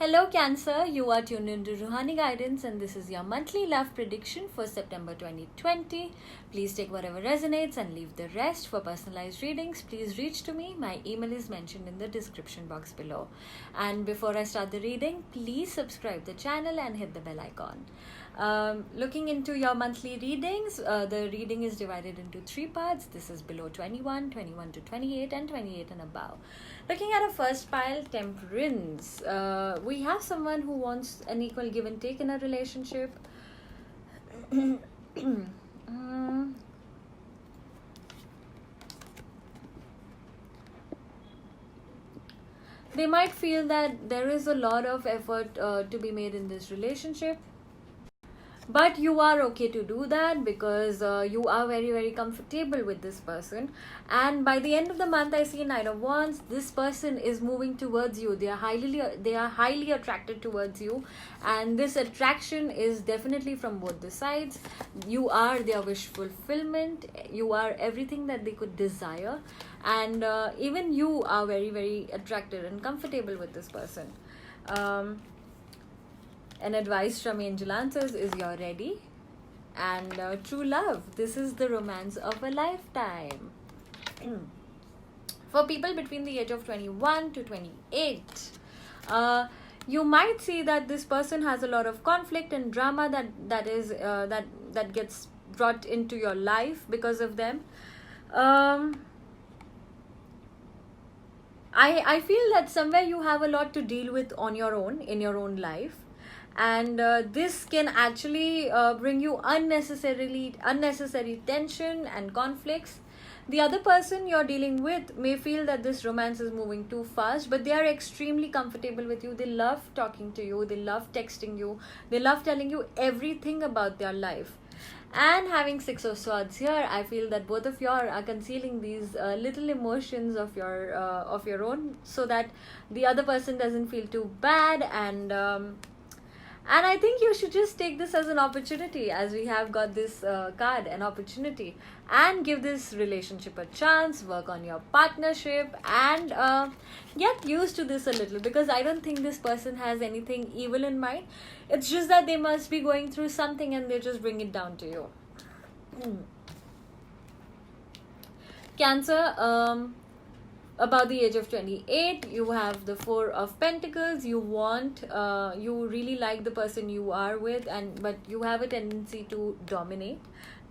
Hello Cancer, you are tuned into Ruhani Guidance and this is your monthly love prediction for September 2020. Please take whatever resonates and leave the rest. For personalized readings, please reach to me. My email is mentioned in the description box below. And before I start the reading, please subscribe the channel and hit the bell icon. Looking into your monthly readings, the reading is divided into 3 parts. This is below 21, 21 to 28 and 28 and above. Looking at a first pile, Temperance. We have someone who wants an equal give and take in a relationship. They might feel that there is a lot of effort to be made in this relationship, but you are okay to do that because you are very comfortable with this person. And by the end of the month, I see Nine of Wands. This person is moving towards you. They are highly attracted towards you, and this attraction is definitely from both the sides. You are their wish fulfillment. You are everything that they could desire, and even you are very attracted and comfortable with this person. An advice from Angel Answers is you're ready. And true love, this is the romance of a lifetime. For people between the age of 21 to 28, you might see that this person has a lot of conflict and drama that gets brought into your life because of them. I feel that somewhere you have a lot to deal with on your own, in your own life, and this can actually bring you unnecessary tension and conflicts. The other person you're dealing with may feel that this romance is moving too fast, but they are extremely comfortable with you. They love talking to you, they love texting you, they love telling you everything about their life. And having Six of Swords here, I feel that both of you are concealing these little emotions of your own, so that the other person doesn't feel too bad. And I think you should just take this as an opportunity, as we have got this card, an opportunity, and give this relationship a chance. Work on your partnership and get used to this a little, because I don't think this person has anything evil in mind. It's just that they must be going through something and they just bring it down to you. Cancer, about the age of 28, you have the Four of Pentacles. You really like the person you are with, but you have a tendency to dominate,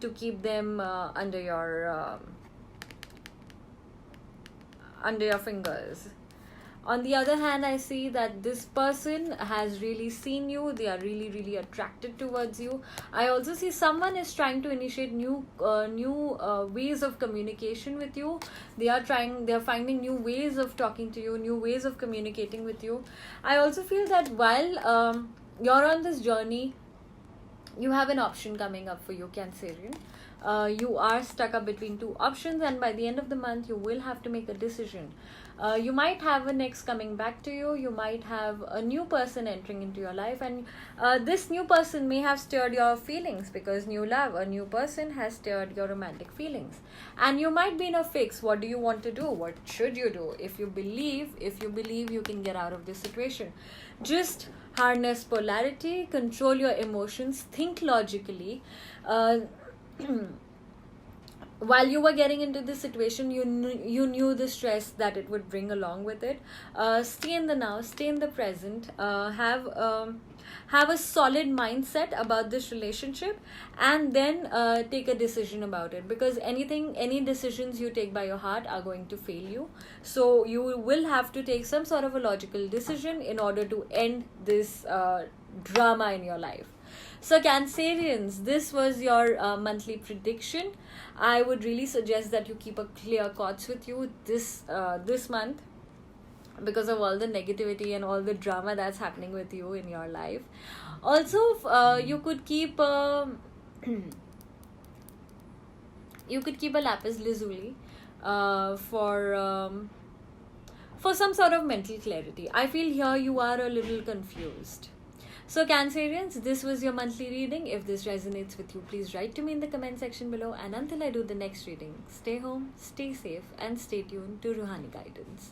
to keep them under your fingers. On the other hand, I see that this person has really seen you. They are really attracted towards you. I also see someone is trying to initiate new ways of communication with you. They are finding new ways of talking to you, new ways of communicating with you. I also feel that while you're on this journey, you have an option coming up for you, Cancerian. You are stuck up between 2 options, and by the end of the month you will have to make a decision. You might have an ex coming back to you. You might have a new person entering into your life, and this new person may have stirred your feelings, because new love, a new person has stirred your romantic feelings, and you might be in a fix. What do you want to do? What should you do? If you believe you can get out of this situation, just harness polarity, control your emotions, think logically. While you were getting into this situation, you knew the stress that it would bring along with it. Stay in the now, stay in the present, have a solid mindset about this relationship, and then take a decision about it, because any decisions you take by your heart are going to fail you. So you will have to take some sort of a logical decision in order to end this drama in your life. So Cancerians, this was your monthly prediction. I would really suggest that you keep a clear course with you this month, because of all the negativity and all the drama that's happening with you in your life. Also, you could keep a lapis lazuli for some sort of mental clarity. I feel here you are a little confused. So Cancerians, this was your monthly reading. If this resonates with you, please write to me in the comment section below. And until I do the next reading, stay home, stay safe, and stay tuned to Ruhani Guidance.